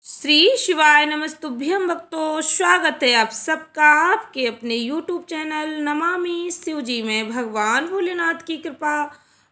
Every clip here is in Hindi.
श्री शिवाय नमस्तुभ्यं भक्तों, स्वागत है आप सबका आपके अपने YouTube चैनल नमामि शिवजी में। भगवान भोलेनाथ की कृपा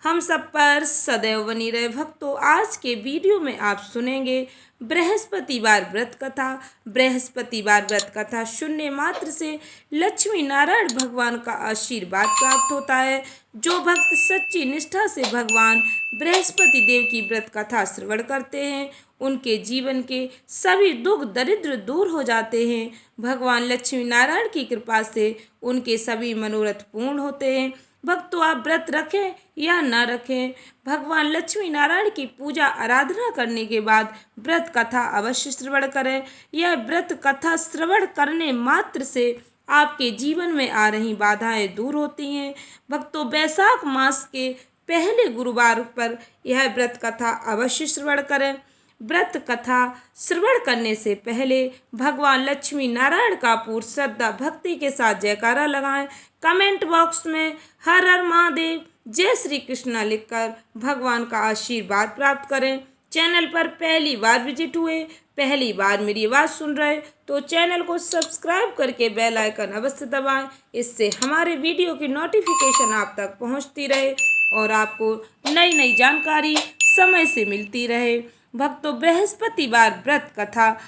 हम सब पर सदैव बनी रहे। भक्तों, आज के वीडियो में आप सुनेंगे बृहस्पतिवार व्रत कथा। बृहस्पतिवार व्रत कथा सुनने मात्र से लक्ष्मी नारायण भगवान का आशीर्वाद प्राप्त होता है। जो भक्त सच्ची निष्ठा से भगवान बृहस्पति देव की व्रत कथा श्रवण करते हैं, उनके जीवन के सभी दुख दरिद्र दूर हो जाते हैं। भगवान लक्ष्मी नारायण की कृपा से उनके सभी मनोरथ पूर्ण होते हैं। भक्तों, आप व्रत रखें या न रखें, भगवान लक्ष्मी नारायण की पूजा आराधना करने के बाद व्रत कथा अवश्य श्रवण करें। यह व्रत कथा श्रवण करने मात्र से आपके जीवन में आ रही बाधाएं दूर होती हैं। भक्तों, वैशाख मास के पहले गुरुवार पर यह व्रत कथा अवश्य श्रवण करें। व्रत कथा श्रवण करने से पहले भगवान लक्ष्मी नारायण का पूर्ण श्रद्धा भक्ति के साथ जयकारा लगाएं। कमेंट बॉक्स में हर हर महादेव, जय श्री कृष्णा लिखकर भगवान का आशीर्वाद प्राप्त करें। चैनल पर पहली बार विजिट हुए, पहली बार मेरी आवाज़ सुन रहे तो चैनल को सब्सक्राइब करके बेल आइकन अवश्य दबाएं। इससे हमारे वीडियो की नोटिफिकेशन आप तक पहुंचती रहे और आपको नई नई जानकारी समय से मिलती रहे। भक्तों, बृहस्पतिवार व्रत कथा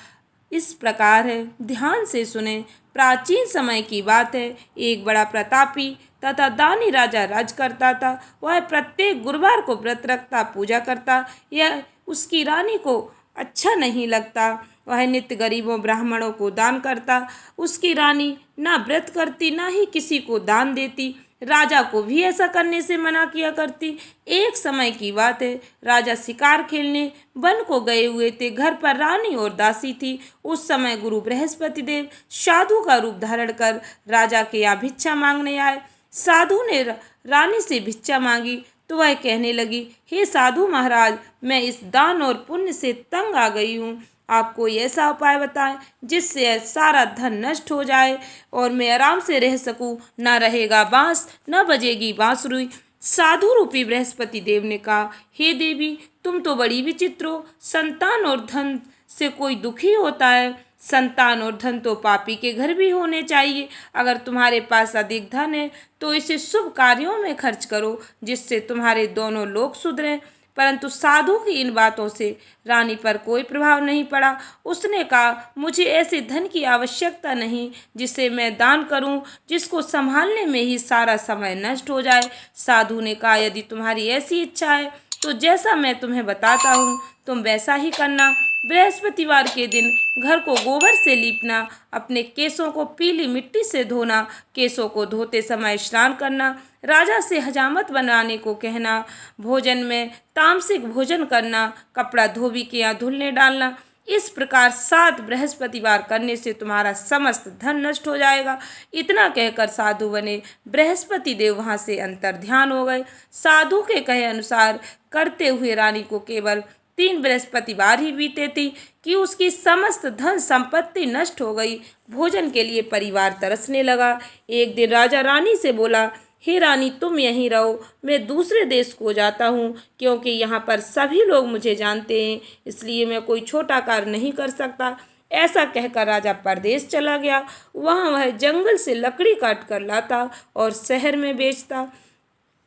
इस प्रकार है, ध्यान से सुने। प्राचीन समय की बात है। एक बड़ा प्रतापी तथा दानी राजा राज करता था। वह प्रत्येक गुरुवार को व्रत रखता, पूजा करता। यह उसकी रानी को अच्छा नहीं लगता। वह नित्य गरीबों ब्राह्मणों को दान करता। उसकी रानी ना व्रत करती, ना ही किसी को दान देती। राजा को भी ऐसा करने से मना किया करती। एक समय की बात है, राजा शिकार खेलने वन को गए हुए थे। घर पर रानी और दासी थी। उस समय गुरु बृहस्पति देव साधु का रूप धारण कर राजा के यहाँ भिक्षा मांगने आए। साधु ने रानी से भिक्षा मांगी तो वह कहने लगी, हे साधु महाराज, मैं इस दान और पुण्य से तंग आ गई हूँ। आप कोई ऐसा उपाय बताएं जिससे सारा धन नष्ट हो जाए और मैं आराम से रह सकूं। न रहेगा बांस, न बजेगी बांसुरी। साधु रूपी बृहस्पति देव ने कहा, हे देवी, तुम तो बड़ी विचित्र हो। संतान और धन से कोई दुखी होता है। संतान और धन तो पापी के घर भी होने चाहिए। अगर तुम्हारे पास अधिक धन है तो इसे शुभ कार्यों में खर्च करो, जिससे तुम्हारे दोनों लोग सुधरें। परंतु साधु की इन बातों से रानी पर कोई प्रभाव नहीं पड़ा। उसने कहा, मुझे ऐसे धन की आवश्यकता नहीं जिसे मैं दान करूं, जिसको संभालने में ही सारा समय नष्ट हो जाए। साधु ने कहा, यदि तुम्हारी ऐसी इच्छा है तो जैसा मैं तुम्हें बताता हूँ तुम वैसा ही करना। बृहस्पतिवार के दिन घर को गोबर से लीपना, अपने केसों को पीली मिट्टी से धोना, केसों को धोते समय स्नान करना, राजा से हजामत बनाने को कहना, भोजन में तामसिक भोजन करना, कपड़ा धोबी के यहाँ धुलने डालना। इस प्रकार 7 बृहस्पतिवार करने से तुम्हारा समस्त धन नष्ट हो जाएगा। इतना कहकर साधु बने बृहस्पति देव वहाँ से अंतर ध्यान हो गए। साधु के कहे अनुसार करते हुए रानी को केवल 3 बृहस्पतिवार ही बीते थी कि उसकी समस्त धन संपत्ति नष्ट हो गई। भोजन के लिए परिवार तरसने लगा। एक दिन राजा रानी से बोला, हे रानी, तुम यहीं रहो, मैं दूसरे देश को जाता हूँ, क्योंकि यहाँ पर सभी लोग मुझे जानते हैं, इसलिए मैं कोई छोटा कार्य नहीं कर सकता। ऐसा कहकर राजा परदेश चला गया। वहाँ वह जंगल से लकड़ी काट कर लाता और शहर में बेचता।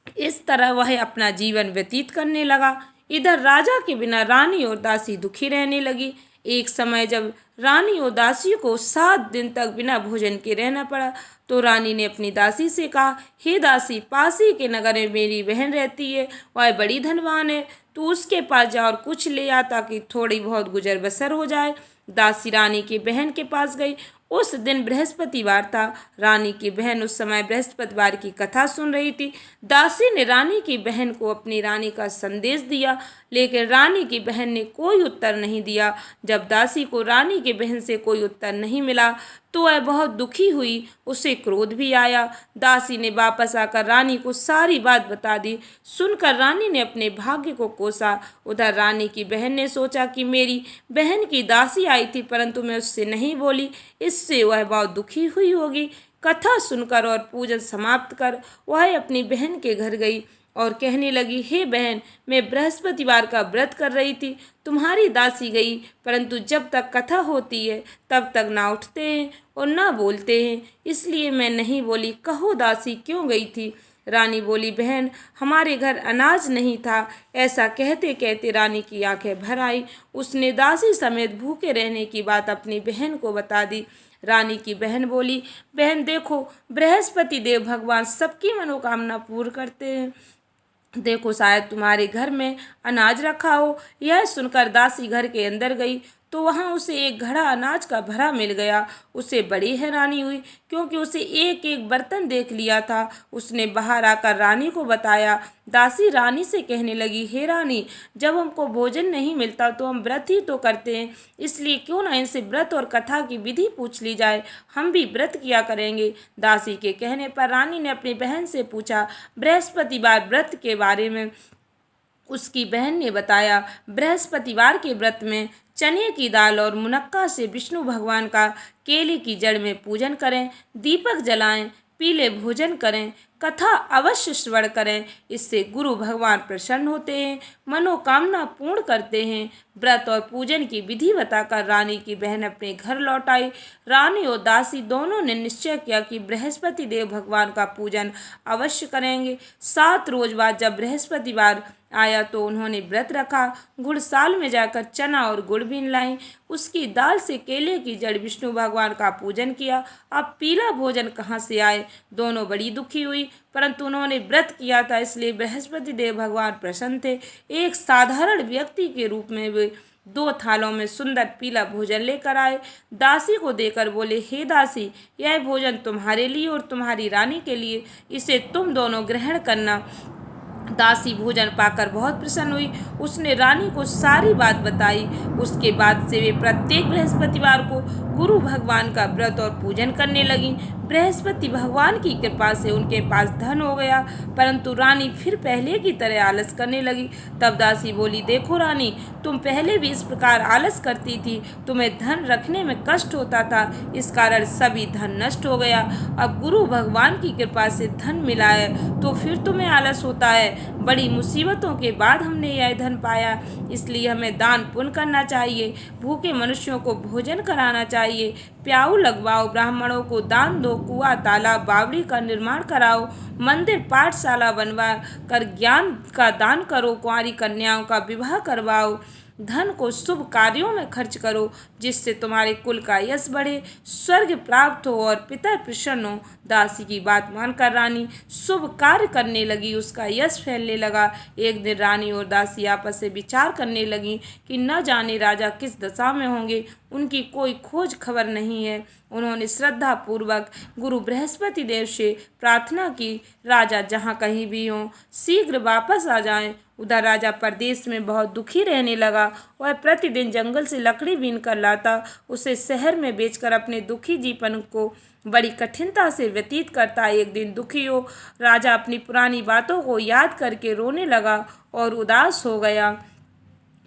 इस तरह वह अपना जीवन व्यतीत करने लगा। इधर राजा के बिना रानी और दासी दुखी रहने लगी। एक समय जब रानी और दासी को 7 दिन तक बिना भोजन के रहना पड़ा तो रानी ने अपनी दासी से कहा, हे दासी, पास ही के नगर में मेरी बहन रहती है, वह बड़ी धनवान है, तू उसके पास जा और कुछ ले आ ताकि थोड़ी बहुत गुजर बसर हो जाए। दासी रानी की बहन के पास गई। उस दिन बृहस्पतिवार था। रानी की बहन उस समय बृहस्पतिवार की कथा सुन रही थी। दासी ने रानी की बहन को अपनी रानी का संदेश दिया, लेकिन रानी की बहन ने कोई उत्तर नहीं दिया। जब दासी को रानी की बहन से कोई उत्तर नहीं मिला तो वह बहुत दुखी हुई। उसे क्रोध भी आया। दासी ने वापस आकर रानी को सारी बात बता दी। सुनकर रानी ने अपने भाग्य को कोसा। उधर रानी की बहन ने सोचा कि मेरी बहन की दासी आई थी परंतु मैं उससे नहीं बोली, इससे वह बहुत दुखी हुई होगी। कथा सुनकर और पूजन समाप्त कर वह अपनी बहन के घर गई। और कहने लगी, हे बहन, मैं बृहस्पतिवार का व्रत कर रही थी, तुम्हारी दासी गई, परंतु जब तक कथा होती है तब तक ना उठते हैं और ना बोलते हैं, इसलिए मैं नहीं बोली। कहो दासी क्यों गई थी? रानी बोली, बहन, हमारे घर अनाज नहीं था। ऐसा कहते कहते रानी की आंखें भर आई। उसने दासी समेत भूखे रहने की बात अपनी बहन को बता दी। रानी की बहन बोली, बहन देखो, बृहस्पति देव भगवान सबकी मनोकामना पूर्ण करते हैं। देखो, शायद तुम्हारे घर में अनाज रखा हो। यह सुनकर दासी घर के अंदर गई तो वहां उसे एक घड़ा अनाज का भरा मिल गया। उसे बड़ी हैरानी हुई, क्योंकि उसे एक एक बर्तन देख लिया था। उसने बाहर आकर रानी को बताया। दासी रानी से कहने लगी, हे रानी, जब हमको भोजन नहीं मिलता तो हम व्रत ही तो करते हैं, इसलिए क्यों ना इनसे व्रत और कथा की विधि पूछ ली जाए, हम भी व्रत किया करेंगे। दासी के कहने पर रानी ने अपनी बहन से पूछा बृहस्पतिवार व्रत के बारे में। उसकी बहन ने बताया, बृहस्पतिवार के व्रत में चने की दाल और मुनक्का से विष्णु भगवान का केले की जड़ में पूजन करें, दीपक जलाएं, पीले भोजन करें, कथा अवश्य श्रवण करें। इससे गुरु भगवान प्रसन्न होते हैं, मनोकामना पूर्ण करते हैं। व्रत और पूजन की विधि बताकर रानी की बहन अपने घर लौट आई। रानी और दासी दोनों ने निश्चय किया कि बृहस्पति देव भगवान का पूजन अवश्य करेंगे। 7 रोज बाद जब बृहस्पतिवार आया तो उन्होंने व्रत रखा। गुड़साल में जाकर चना और गुड़ बीन लाई, उसकी दाल से केले की जड़ विष्णु भगवान का पूजन किया। अब पीला भोजन कहाँ से आए? दोनों बड़ी दुखी हुई, परंतु उन्होंने व्रत किया था, इसलिए बृहस्पति देव भगवान प्रसन्न थे। एक साधारण व्यक्ति के रूप में वे 2 थालों में सुंदर पीला भोजन लेकर आए। दासी को देकर बोले, हे दासी, यह भोजन तुम्हारे लिए और तुम्हारी रानी के लिए, इसे तुम दोनों ग्रहण करना। दासी भोजन पाकर बहुत प्रसन्न हुई। उसने रानी को सारी बात बताई। उसके बाद से वे प्रत्येक बृहस्पतिवार को गुरु भगवान का व्रत और पूजन करने लगी। बृहस्पति भगवान की कृपा से उनके पास धन हो गया, परंतु रानी फिर पहले की तरह आलस करने लगी। तब दासी बोली, देखो रानी, तुम पहले भी इस प्रकार आलस करती थी, तुम्हें धन रखने में कष्ट होता था, इस कारण सभी धन नष्ट हो गया। अब गुरु भगवान की कृपा से धन मिला है तो फिर तुम्हें आलस होता है। बड़ी मुसीबतों के बाद हमने यह धन पाया, इसलिए हमें दान पुण्य करना चाहिए, भूखे मनुष्यों को भोजन कराना चाहिए, प्याऊ लगवाओ, ब्राह्मणों को दान दो, कुआं तालाब बावड़ी का निर्माण कराओ, मंदिर पाठशाला बनवा कर ज्ञान का दान करो, कुंवारी कन्याओं का विवाह करवाओ, धन को शुभ कार्यों में खर्च करो, जिससे तुम्हारे कुल का यश बढ़े, स्वर्ग प्राप्त हो और पिता प्रसन्न हो। दासी की बात मानकर रानी शुभ कार्य करने लगी, उसका यश फैलने लगा। एक दिन रानी और दासी आपस में विचार करने लगी कि न जाने राजा किस दशा में होंगे, उनकी कोई खोज खबर नहीं है। उन्होंने श्रद्धा पूर्वक गुरु बृहस्पति देव से प्रार्थना की, राजा जहाँ कहीं भी हों शीघ्र वापस आ जाएं। उधर राजा परदेश में बहुत दुखी रहने लगा। वह प्रतिदिन जंगल से लकड़ी बीन कर लाता, उसे शहर में बेचकर अपने दुखी जीवन को बड़ी कठिनता से व्यतीत करता। एक दिन दुखी हो राजा अपनी पुरानी बातों को याद करके रोने लगा और उदास हो गया।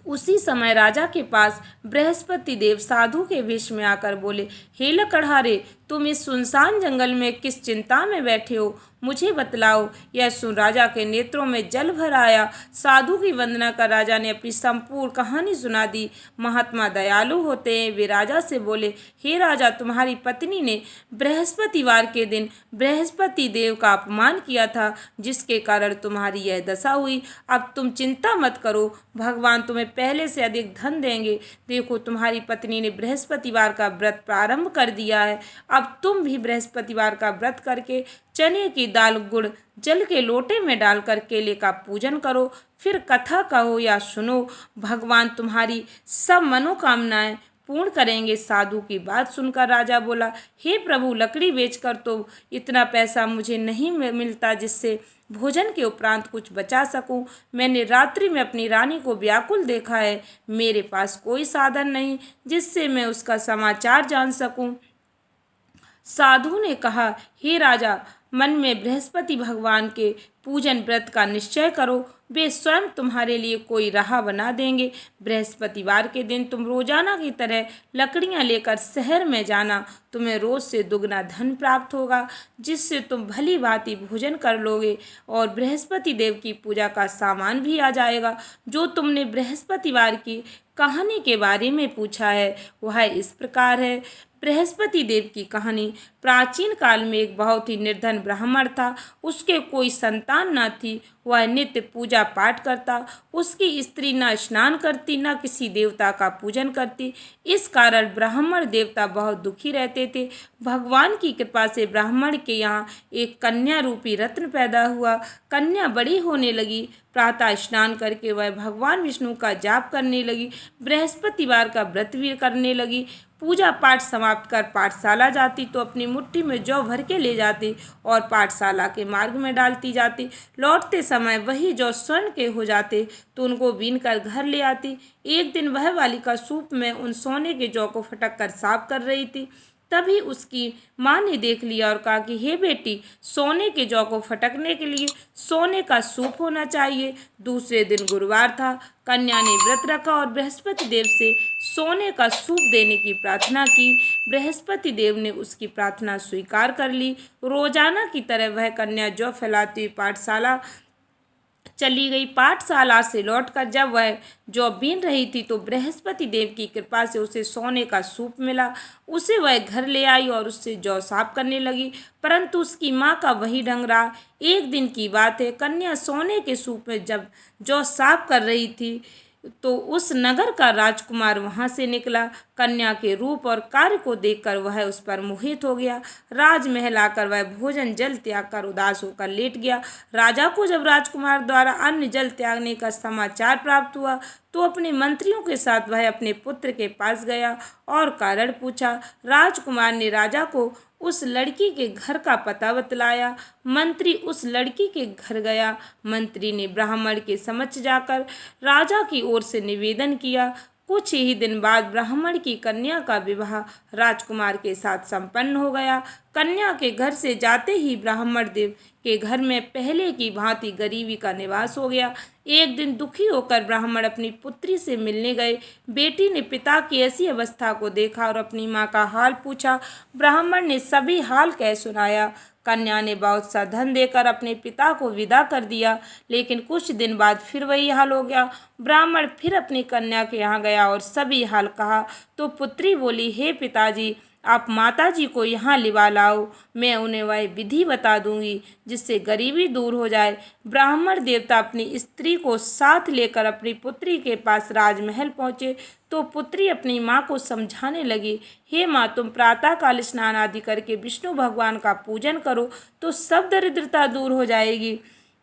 उसी समय राजा के पास बृहस्पति देव साधु के वेश में आकर बोले, हे लकड़हारे, तुम इस सुनसान जंगल में किस चिंता में बैठे हो, मुझे बतलाओ। यह सुन राजा के नेत्रों में जल भर आया। साधु की वंदना कर राजा ने अपनी संपूर्ण कहानी सुना दी। महात्मा दयालु होते हैं, वे राजा से बोले, हे राजा, तुम्हारी पत्नी ने बृहस्पतिवार के दिन बृहस्पति देव का अपमान किया था, जिसके कारण तुम्हारी यह दशा हुई। अब तुम चिंता मत करो, भगवान तुम्हें पहले से अधिक धन देंगे। देखो, तुम्हारी पत्नी ने बृहस्पतिवार का व्रत प्रारंभ कर दिया है। अब तुम भी बृहस्पतिवार का व्रत करके चने की दाल गुड़ जल के लोटे में डालकर केले का पूजन करो, फिर कथा कहो या सुनो, भगवान तुम्हारी सब मनोकामनाएं पूर्ण करेंगे। साधु की बात सुनकर राजा बोला, हे प्रभु, लकड़ी बेचकर तो इतना पैसा मुझे नहीं मिलता जिससे भोजन के उपरांत कुछ बचा सकूं। मैंने रात्रि में अपनी रानी को व्याकुल देखा है, मेरे पास कोई साधन नहीं जिससे मैं उसका समाचार जान सकूं। साधु ने कहा, हे राजा, मन में बृहस्पति भगवान के पूजन व्रत का निश्चय करो, वे स्वयं तुम्हारे लिए कोई राह बना देंगे। बृहस्पतिवार के दिन तुम रोजाना की तरह लकड़ियां लेकर शहर में जाना। तुम्हें रोज से दुगना धन प्राप्त होगा, जिससे तुम भली भांति भोजन कर लोगे और बृहस्पति देव की पूजा का सामान भी आ जाएगा। जो तुमने बृहस्पतिवार की कहानी के बारे में पूछा है वह इस प्रकार है। बृहस्पति देव की कहानी। प्राचीन काल में एक बहुत ही निर्धन ब्राह्मण था। उसके कोई संतान न थी। वह नित्य पूजा पाठ करता। उसकी स्त्री न स्नान करती, न किसी देवता का पूजन करती। इस कारण ब्राह्मण देवता बहुत दुखी रहते थे। भगवान की कृपा से ब्राह्मण के यहाँ एक कन्या रूपी रत्न पैदा हुआ। कन्या बड़ी होने लगी। प्रातः स्नान करके वह भगवान विष्णु का जाप करने लगी। बृहस्पतिवार का व्रत भी करने लगी। पूजा पाठ समाप्त कर पाठशाला जाती तो अपनी मुट्ठी में जौ भर के ले जाती और पाठशाला के मार्ग में डालती जाती। लौटते समय वही जौ स्वर्ण के हो जाते तो उनको बीन कर घर ले आती। एक दिन वह बालिका सूप में उन सोने के जौ को फटक कर साफ कर रही थी। तभी उसकी माँ ने देख लिया और कहा कि हे बेटी, सोने के जौ को फटकने के लिए सोने का सूप होना चाहिए। दूसरे दिन गुरुवार था। कन्या ने व्रत रखा और बृहस्पति देव से सोने का सूप देने की प्रार्थना की। बृहस्पति देव ने उसकी प्रार्थना स्वीकार कर ली। रोजाना की तरह वह कन्या जौ फैलाती हुई पाठशाला चली गई। पाठशाला से लौटकर जब वह जौ बीन रही थी तो बृहस्पति देव की कृपा से उसे सोने का सूप मिला। उसे वह घर ले आई और उससे जौ साफ करने लगी, परंतु उसकी माँ का वही ढंग रहा। एक दिन की बात है, कन्या सोने के सूप में जब जौ साफ कर रही थी तो उस नगर का राजकुमार वहां से निकला। कन्या के रूप और कार्य को देखकर वह उस पर मोहित हो गया। राजमहल आकर वह भोजन जल त्याग कर उदास होकर लेट गया। राजा को जब राजकुमार द्वारा अन्न जल त्यागने का समाचार प्राप्त हुआ तो अपने मंत्रियों के साथ वह अपने पुत्र के पास गया और कारण पूछा। राजकुमार ने राजा को उस लड़की के घर का पता बतलाया। मंत्री उस लड़की के घर गया। मंत्री ने ब्राह्मण के समक्ष जाकर राजा की ओर से निवेदन किया। कुछ ही दिन बाद ब्राह्मण की कन्या का विवाह राजकुमार के साथ संपन्न हो गया। कन्या के घर से जाते ही ब्राह्मण देव के घर में पहले की भांति गरीबी का निवास हो गया। एक दिन दुखी होकर ब्राह्मण अपनी पुत्री से मिलने गए। बेटी ने पिता की ऐसी अवस्था को देखा और अपनी माँ का हाल पूछा। ब्राह्मण ने सभी हाल कह सुनाया। कन्या ने बहुत सा धन देकर अपने पिता को विदा कर दिया, लेकिन कुछ दिन बाद फिर वही हाल हो गया। ब्राह्मण फिर अपनी कन्या के यहाँ गया और सभी हाल कहा तो पुत्री बोली, हे पिताजी, आप माताजी को यहाँ लिवा लाओ, मैं उन्हें वह विधि बता दूंगी जिससे गरीबी दूर हो जाए। ब्राह्मण देवता अपनी स्त्री को साथ लेकर अपनी पुत्री के पास राजमहल पहुँचे तो पुत्री अपनी माँ को समझाने लगी, हे माँ, तुम प्रातःकाल स्नान आदि करके विष्णु भगवान का पूजन करो तो सब दरिद्रता दूर हो जाएगी।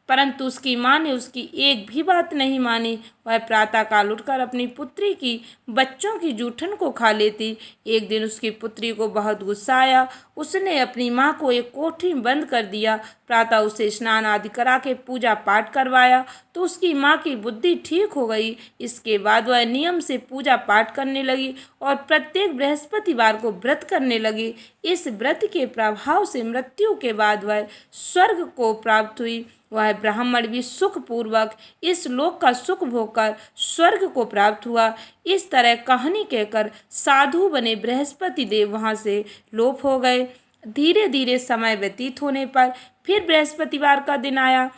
परंतु उसकी माँ ने उसकी एक भी बात नहीं मानी। वह प्रातःकाल उठकर अपनी पुत्री की बच्चों की जूठन को खा लेती। एक दिन उसकी पुत्री को बहुत गुस्सा आया। उसने अपनी माँ को एक कोठरी में बंद कर दिया। प्रातः उसे स्नान आदि करा के पूजा पाठ करवाया तो उसकी माँ की बुद्धि ठीक हो गई। इसके बाद वह नियम से पूजा पाठ करने लगी और प्रत्येक बृहस्पतिवार को व्रत करने लगी। इस व्रत के प्रभाव से मृत्यु के बाद वह स्वर्ग को प्राप्त हुई। वह ब्राह्मण भी सुखपूर्वक इस लोक का सुख भोगकर स्वर्ग को प्राप्त हुआ। इस तरह कहानी कहकर साधु बने बृहस्पति देव वहां से लोप हो गए। धीरे धीरे समय व्यतीत होने पर फिर बृहस्पतिवार का दिन आया।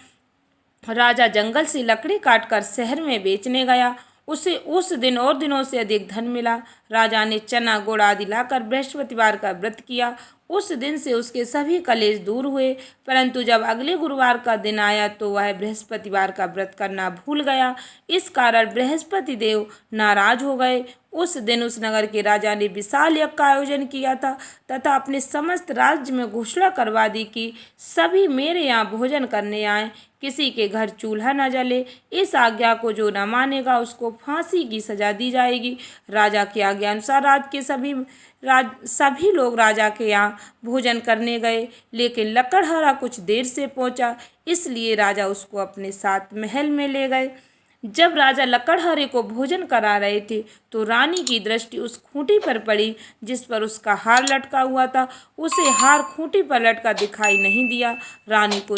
राजा जंगल से लकड़ी काटकर शहर में बेचने गया। उसे उस दिन और दिनों से अधिक धन मिला। राजा ने चना गुड़ आदि लाकर बृहस्पतिवार का व्रत किया। उस दिन से उसके सभी कलेश दूर हुए। परंतु जब अगले गुरुवार का दिन आया तो वह बृहस्पतिवार का व्रत करना भूल गया। इस कारण बृहस्पति देव नाराज हो गए। उस दिन उस नगर के राजा ने विशाल यज्ञ का आयोजन किया था तथा अपने समस्त राज्य में घोषणा करवा दी कि सभी मेरे यहाँ भोजन करने आए, किसी के घर चूल्हा न जले। इस आज्ञा को जो न मानेगा उसको फांसी की सजा दी जाएगी। राजा की आज्ञा अनुसार सभी लोग राजा के यहाँ भोजन करने गए, लेकिन लकड़हारा कुछ देर से पहुंचा, इसलिए राजा उसको अपने साथ महल में ले गए। जब राजा लकड़हारे को भोजन करा रहे थे तो रानी की दृष्टि उस खूंटी पर पड़ी जिस पर उसका हार लटका हुआ था। उसे हार खूंटी पर लटका दिखाई नहीं दिया। रानी को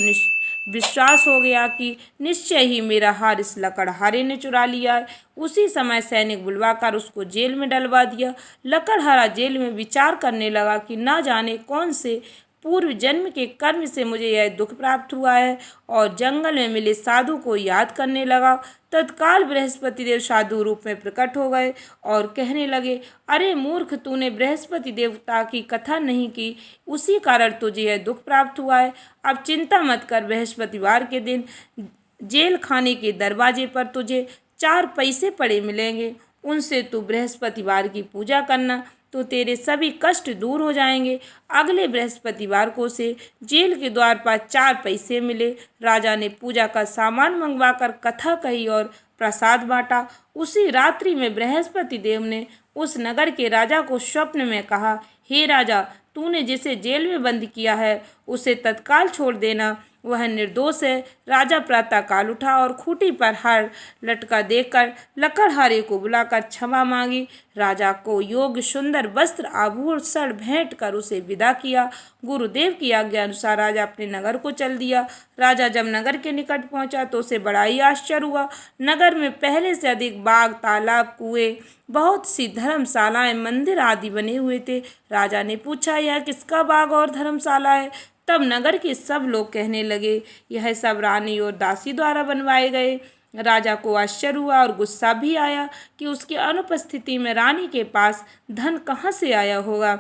विश्वास हो गया कि निश्चय ही मेरा हार इस लकड़हारे ने चुरा लिया है। उसी समय सैनिक बुलवाकर उसको जेल में डलवा दिया। लकड़हारा जेल में विचार करने लगा कि ना जाने कौन से पूर्व जन्म के कर्म से मुझे यह दुख प्राप्त हुआ है, और जंगल में मिले साधु को याद करने लगा। तत्काल बृहस्पति देव साधु रूप में प्रकट हो गए और कहने लगे, अरे मूर्ख, तूने बृहस्पति देवता की कथा नहीं की, उसी कारण तुझे यह दुख प्राप्त हुआ है। अब चिंता मत कर, बृहस्पतिवार के दिन जेल खाने के दरवाजे पर तुझे 4 पैसे पड़े मिलेंगे। उनसे तू बृहस्पतिवार की पूजा करना तो तेरे सभी कष्ट दूर हो जाएंगे। अगले बृहस्पतिवार को से जेल के द्वार पर 4 पैसे मिले। राजा ने पूजा का सामान मंगवाकर कथा कही और प्रसाद बांटा। उसी रात्रि में बृहस्पति देव ने उस नगर के राजा को स्वप्न में कहा, हे राजा, तूने जिसे जेल में बंद किया है उसे तत्काल छोड़ देना, वह निर्दोष है। राजा प्रातःकाल उठा और खूंटी पर हार लटका देखकर लकड़हारे को बुलाकर क्षमा मांगी। राजा को योग्य सुंदर वस्त्र आभूषण भेंट कर उसे विदा किया। गुरुदेव की आज्ञा अनुसार राजा अपने नगर को चल दिया। राजा जब नगर के निकट पहुंचा तो उसे बड़ा ही आश्चर्य हुआ। नगर में पहले से अधिक बाग, तालाब, कुएं, बहुत सी धर्मशालाएं, मंदिर आदि बने हुए थे। राजा ने पूछा, यह किसका बाग और धर्मशाला है? तब नगर के सब लोग कहने लगे, यह सब रानी और दासी द्वारा बनवाए गए। राजा को आश्चर्य हुआ और गुस्सा भी आया कि उसकी अनुपस्थिति में रानी के पास धन कहाँ से आया होगा।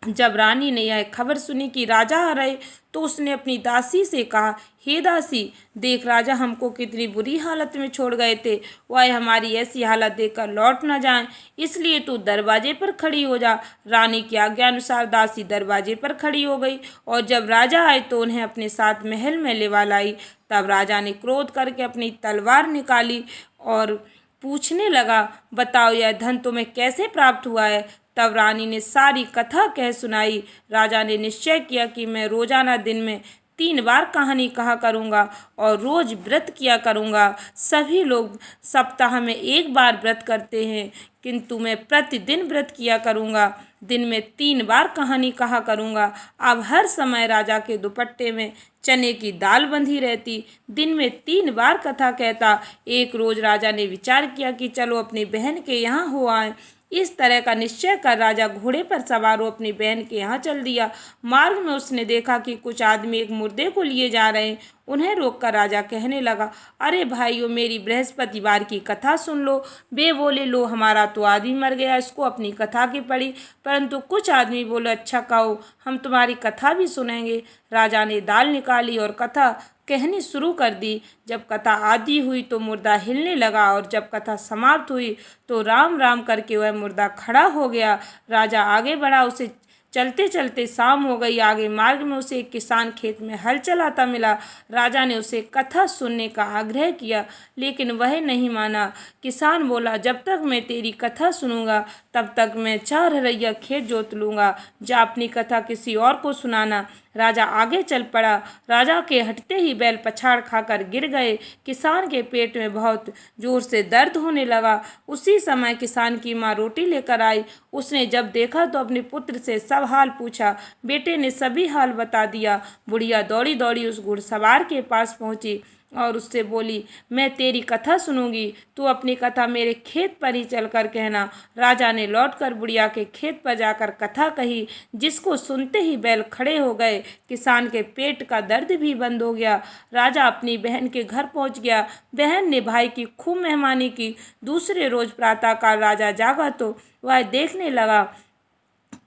जब रानी ने यह खबर सुनी कि राजा आ रहे तो उसने अपनी दासी से कहा, हे दासी, देख राजा हमको कितनी बुरी हालत में छोड़ गए थे, वह हमारी ऐसी हालत देखकर लौट न जाएं, इसलिए तू दरवाजे पर खड़ी हो जा। रानी की आज्ञा अनुसार दासी दरवाजे पर खड़ी हो गई और जब राजा आए तो उन्हें अपने साथ महल में लेवा लाई। तब राजा ने क्रोध करके अपनी तलवार निकाली और पूछने लगा, बताओ यह धन तुम्हें कैसे प्राप्त हुआ है? तब रानी ने सारी कथा कह सुनाई। राजा ने निश्चय किया कि मैं रोजाना दिन में 3 बार कहानी कहा करूँगा और रोज व्रत किया करूँगा। सभी लोग सप्ताह में 1 बार व्रत करते हैं, किंतु मैं प्रतिदिन व्रत किया करूँगा। दिन में 3 बार कहानी कहा करूँगा। अब हर समय राजा के दुपट्टे में चने की दाल बंधी रहती। दिन में 3 बार कथा कहता। एक रोज राजा ने विचार किया कि चलो अपनी बहन के यहाँ हो आए। इस तरह का निश्चय कर राजा घोड़े पर सवार हो अपनी बहन के यहाँ चल दिया। मार्ग में उसने देखा कि कुछ आदमी एक मुर्दे को लिए जा रहे हैं। उन्हें रोककर राजा कहने लगा, अरे भाइयों, मेरी बृहस्पतिवार की कथा सुन लो। वे बोले, लो, हमारा तो आदमी मर गया, इसको अपनी कथा की पड़ी। परंतु कुछ आदमी बोले, अच्छा कहो, हम तुम्हारी कथा भी सुनेंगे। राजा ने दाल निकाली और कथा कहनी शुरू कर दी। जब कथा आदि हुई तो मुर्दा हिलने लगा और जब कथा समाप्त हुई तो राम राम करके वह मुर्दा खड़ा हो गया। राजा आगे बढ़ा, उसे चलते चलते शाम हो गई। आगे मार्ग में उसे एक किसान खेत में हल चलाता मिला। राजा ने उसे कथा सुनने का आग्रह किया, लेकिन वह नहीं माना। किसान बोला, जब तक मैं तेरी कथा सुनूंगा तब तक मैं 4 हरैया खेत जोत लूँगा, जा अपनी कथा किसी और को सुनाना। राजा आगे चल पड़ा। राजा के हटते ही बैल पछाड़ खाकर गिर गए। किसान के पेट में बहुत जोर से दर्द होने लगा। उसी समय किसान की माँ रोटी लेकर आई। उसने जब देखा तो अपने पुत्र से सब हाल पूछा। बेटे ने सभी हाल बता दिया। बुढ़िया दौड़ी दौड़ी उस घुड़सवार के पास पहुंची और उससे बोली, मैं तेरी कथा सुनूंगी, तू अपनी कथा मेरे खेत पर ही चलकर कहना। राजा ने लौटकर बुढ़िया के खेत पर जाकर कथा कही, जिसको सुनते ही बैल खड़े हो गए। किसान के पेट का दर्द भी बंद हो गया। राजा अपनी बहन के घर पहुंच गया। बहन ने भाई की खूब मेहमानी की। दूसरे रोज प्रातःकाल राजा जागा तो वह देखने लगा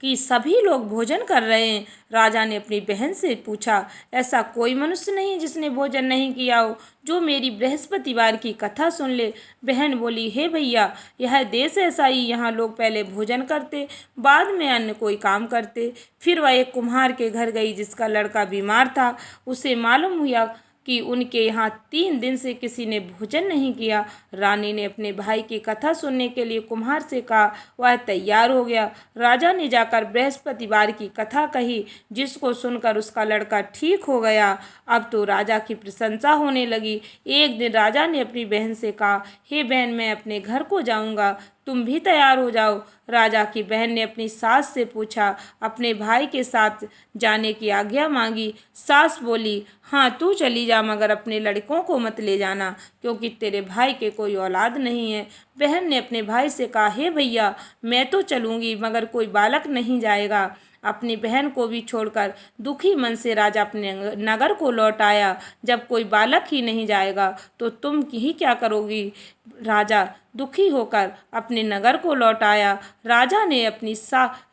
कि सभी लोग भोजन कर रहे हैं। राजा ने अपनी बहन से पूछा, ऐसा कोई मनुष्य नहीं जिसने भोजन नहीं किया हो, जो मेरी बृहस्पतिवार की कथा सुन ले। बहन बोली, हे भैया, यह देश ऐसा ही, यहाँ लोग पहले भोजन करते, बाद में अन्य कोई काम करते। फिर वह एक कुम्हार के घर गई जिसका लड़का बीमार था। उसे मालूम हुआ कि उनके यहाँ 3 दिन से किसी ने भोजन नहीं किया। रानी ने अपने भाई की कथा सुनने के लिए कुम्हार से कहा। वह तैयार हो गया। राजा ने जाकर बृहस्पतिवार की कथा कही, जिसको सुनकर उसका लड़का ठीक हो गया। अब तो राजा की प्रशंसा होने लगी। एक दिन राजा ने अपनी बहन से कहा, हे बहन, मैं अपने घर को जाऊंगा, तुम भी तैयार हो जाओ। राजा की बहन ने अपनी सास से पूछा, अपने भाई के साथ जाने की आज्ञा मांगी। सास बोली, हाँ तू चली जा, मगर अपने लड़कों को मत ले जाना, क्योंकि तेरे भाई के कोई औलाद नहीं है। बहन ने अपने भाई से कहा, हे भैया, मैं तो चलूंगी, मगर कोई बालक नहीं जाएगा। अपनी बहन को भी छोड़कर दुखी मन से राजा अपने नगर को लौट आया। जब कोई बालक ही नहीं जाएगा तो तुम ही क्या करोगी। राजा दुखी होकर अपने नगर को लौट आया। राजा ने अपनी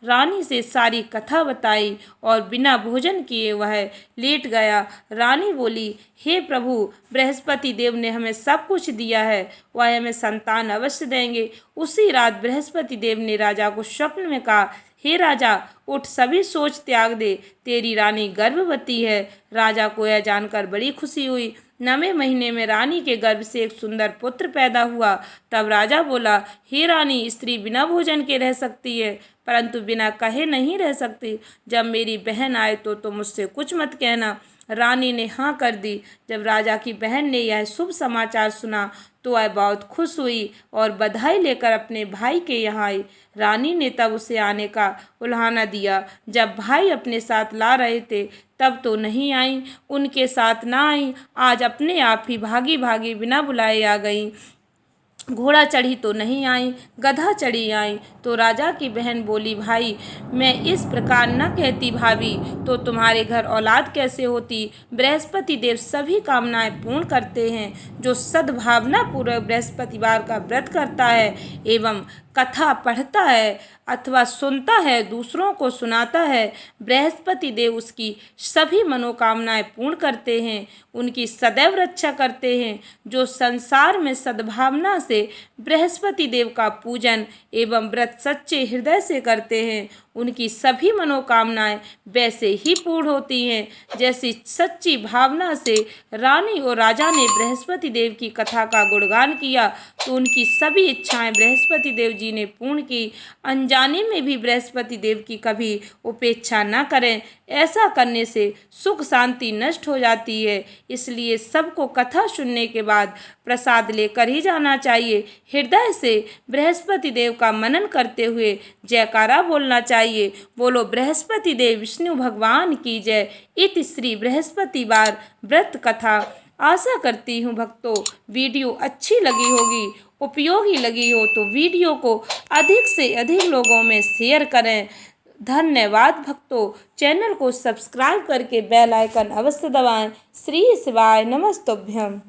रानी से सारी कथा बताई और बिना भोजन किए वह लेट गया। रानी बोली, हे प्रभु, बृहस्पति देव ने हमें सब कुछ दिया है, वह हमें संतान अवश्य देंगे। उसी रात बृहस्पति देव ने राजा को स्वप्न में कहा, हे राजा, उठ, सभी सोच त्याग दे, तेरी रानी गर्भवती है। राजा को यह जानकर बड़ी खुशी हुई। 9वें महीने में रानी के गर्भ से एक सुंदर पुत्र पैदा हुआ। तब राजा बोला, हे रानी, स्त्री बिना भोजन के रह सकती है, परंतु बिना कहे नहीं रह सकती। जब मेरी बहन आए तो तुम मुझसे कुछ मत कहना। रानी ने हाँ कर दी। जब राजा की बहन ने यह शुभ समाचार सुना तो वह बहुत खुश हुई और बधाई लेकर अपने भाई के यहाँ आई। रानी ने तब उसे आने का उल्हाना दिया। जब भाई अपने साथ ला रहे थे तब तो नहीं आई, उनके साथ ना आई, आज अपने आप ही भागी भागी बिना बुलाए आ गई। घोड़ा चढ़ी तो नहीं आई, गधा चढ़ी आई। तो राजा की बहन बोली, भाई, मैं इस प्रकार न कहती भाभी, तो तुम्हारे घर औलाद कैसे होती। बृहस्पति देव सभी कामनाएं पूर्ण करते हैं। जो सद्भावना पूर्वक बृहस्पतिवार का व्रत करता है एवं कथा पढ़ता है अथवा सुनता है, दूसरों को सुनाता है, बृहस्पति देव उसकी सभी मनोकामनाएं पूर्ण करते हैं, उनकी सदैव रक्षा करते हैं। जो संसार में सद्भावना से बृहस्पति देव का पूजन एवं व्रत सच्चे हृदय से करते हैं, उनकी सभी मनोकामनाएं वैसे ही पूर्ण होती हैं जैसी सच्ची भावना से रानी और राजा ने बृहस्पति देव की कथा का गुणगान किया तो उनकी सभी इच्छाएं बृहस्पति देव जी ने पूर्ण की। अनजाने में भी बृहस्पति देव की कभी उपेक्षा न करें, ऐसा करने से सुख शांति नष्ट हो जाती है। इसलिए सबको कथा सुनने के बाद प्रसाद लेकर ही जाना चाहिए। हृदय से बृहस्पति देव का मनन करते हुए जयकारा बोलना चाहिए। बोलो बृहस्पति देव विष्णु भगवान की जय। इति श्री बृहस्पतिवार व्रत कथा। आशा करती हूँ भक्तों वीडियो अच्छी लगी होगी, उपयोगी लगी हो तो वीडियो को अधिक से अधिक लोगों में शेयर करें। धन्यवाद भक्तों। चैनल को सब्सक्राइब करके बेल आइकन अवश्य दबाएं। श्री शिवाय नमस्तुभ्यं।